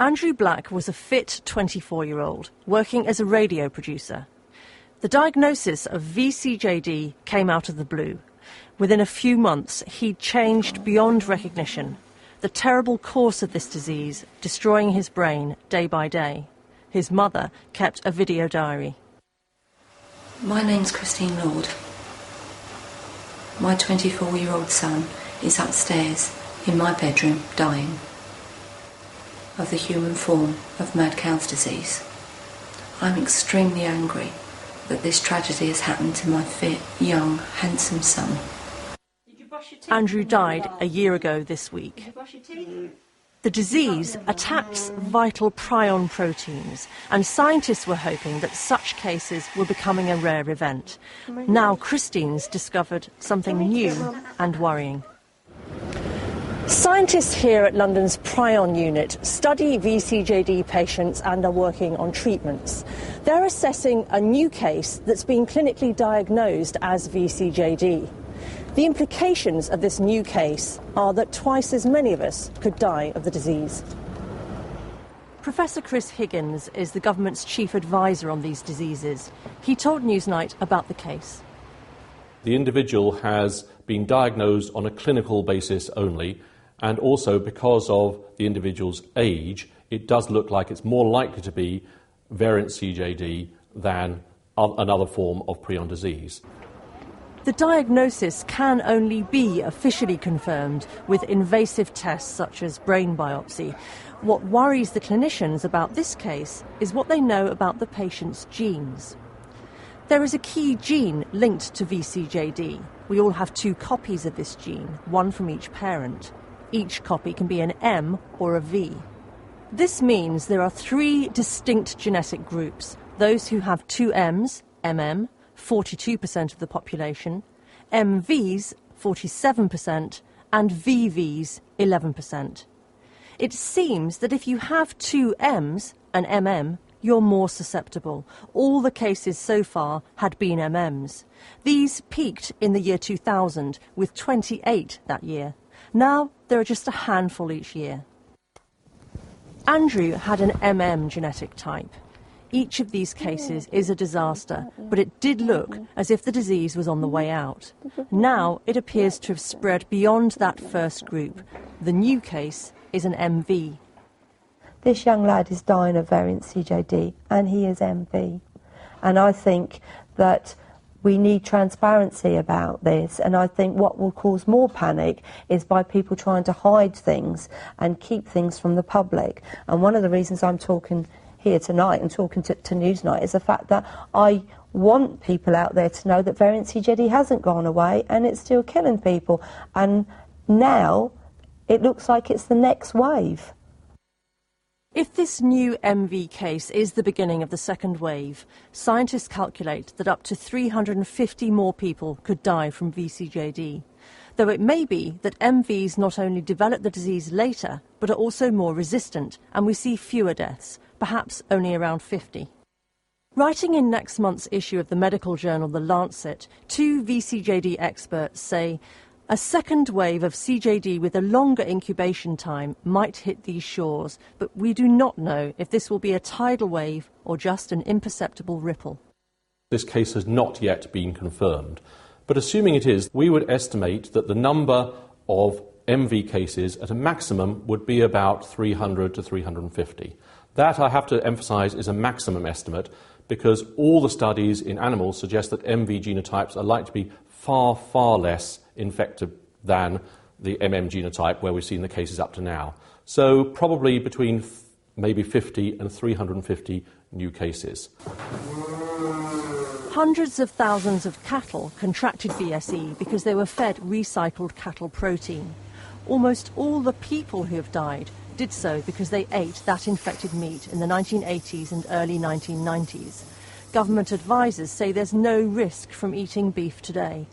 Andrew Black was a fit 24-year-old working as a radio producer. The diagnosis of vCJD came out of the blue. Within a few months, he'd changed beyond recognition. The terrible course of this disease destroying his brain day by day. His mother kept a video diary. My name's Christine Lord. My 24-year-old son is upstairs in my bedroom dying of the human form of mad cow's disease. I'm extremely angry that this tragedy has happened to my fit, young, handsome son. Andrew died a year ago this week. The disease attacks vital prion proteins, and scientists were hoping that such cases were becoming a rare event. Now Christine's discovered something new and worrying. Scientists here at London's Prion unit study vCJD patients and are working on treatments. They're assessing a new case that's been clinically diagnosed as vCJD. The implications of this new case are that twice as many of us could die of the disease. Professor Chris Higgins is the government's chief advisor on these diseases. He told Newsnight about the case. The individual has been diagnosed on a clinical basis only, and also because of the individual's age, it does look like it's more likely to be variant CJD than another form of prion disease. The diagnosis can only be officially confirmed with invasive tests such as brain biopsy. What worries the clinicians about this case is what they know about the patient's genes. There is a key gene linked to vCJD. We all have 2 copies of this gene, one from each parent. Each copy can be an M or a V. This means there are 3 distinct genetic groups: those who have 2 M's, MM, 42% of the population, MVs, 47%, and VVs, 11%. It seems that if you have 2 M's, an MM, you're more susceptible. All the cases so far had been MMs. These peaked in the year 2000, with 28 that year. Now there are just a handful each year. Andrew had an MM genetic type. Each of these cases is a disaster, but it did look as if the disease was on the way out. Now it appears to have spread beyond that first group. The new case is an MV. This young lad is dying of variant CJD, and he is MV. And I think that we need transparency about this, and I think what will cause more panic is by people trying to hide things and keep things from the public. And one of the reasons I'm talking here tonight and talking to Newsnight is the fact that I want people out there to know that variant CJD hasn't gone away and it's still killing people. And now it looks like it's the next wave. If this new MV case is the beginning of the second wave, scientists calculate that up to 350 more people could die from vCJD. Though it may be that MVs not only develop the disease later, but are also more resistant, and we see fewer deaths, perhaps only around 50. Writing in next month's issue of the medical journal The Lancet, 2 vCJD experts say a second wave of CJD with a longer incubation time might hit these shores, but we do not know if this will be a tidal wave or just an imperceptible ripple. This case has not yet been confirmed, but assuming it is, we would estimate that the number of MV cases at a maximum would be about 300 to 350. That, I have to emphasise, is a maximum estimate because all the studies in animals suggest that MV genotypes are likely to be far, far less infective than the MM genotype where we've seen the cases up to now. So probably between maybe 50 and 350 new cases. Hundreds of thousands of cattle contracted VSE because they were fed recycled cattle protein. Almost all the people who have died did so because they ate that infected meat in the 1980s and early 1990s. Government advisors say there's no risk from eating beef today.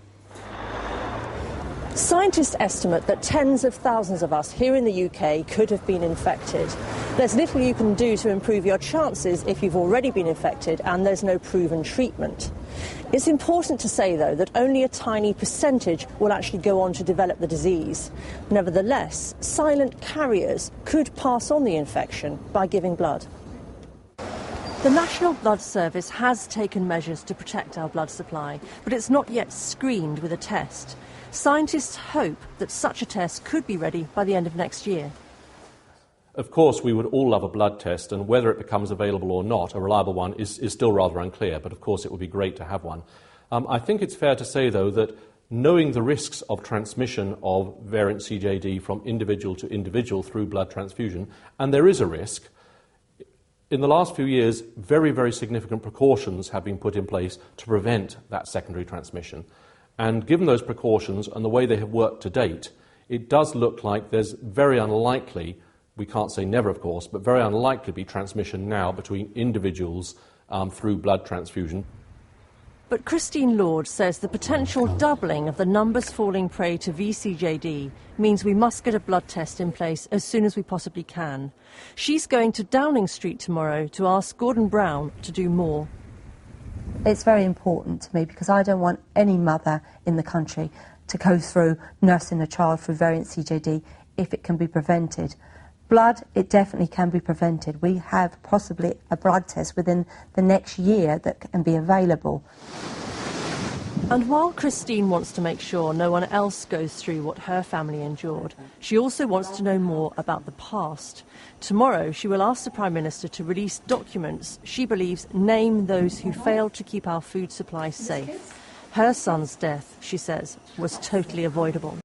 Scientists estimate that tens of thousands of us here in the UK could have been infected. There's little you can do to improve your chances if you've already been infected and there's no proven treatment. It's important to say, though, that only a tiny percentage will actually go on to develop the disease. Nevertheless, silent carriers could pass on the infection by giving blood. The National Blood Service has taken measures to protect our blood supply, but it's not yet screened with a test. Scientists hope that such a test could be ready by the end of next year. Of course, we would all love a blood test, and whether it becomes available or not, a reliable one, is still rather unclear, but of course it would be great to have one. I think it's fair to say, though, that knowing the risks of transmission of variant CJD from individual to individual through blood transfusion, and there is a risk, in the last few years, very, very significant precautions have been put in place to prevent that secondary transmission. And given those precautions and the way they have worked to date, it does look like there's very unlikely, we can't say never, of course, but very unlikely to be transmission now between individuals through blood transfusion. But Christine Lord says the potential doubling of the numbers falling prey to vCJD means we must get a blood test in place as soon as we possibly can. She's going to Downing Street tomorrow to ask Gordon Brown to do more. It's very important to me because I don't want any mother in the country to go through nursing a child through variant CJD if it can be prevented. Blood, it definitely can be prevented. We have possibly a blood test within the next year that can be available. And while Christine wants to make sure no one else goes through what her family endured, she also wants to know more about the past. Tomorrow, she will ask the Prime Minister to release documents she believes name those who failed to keep our food supply safe. Her son's death, she says, was totally avoidable.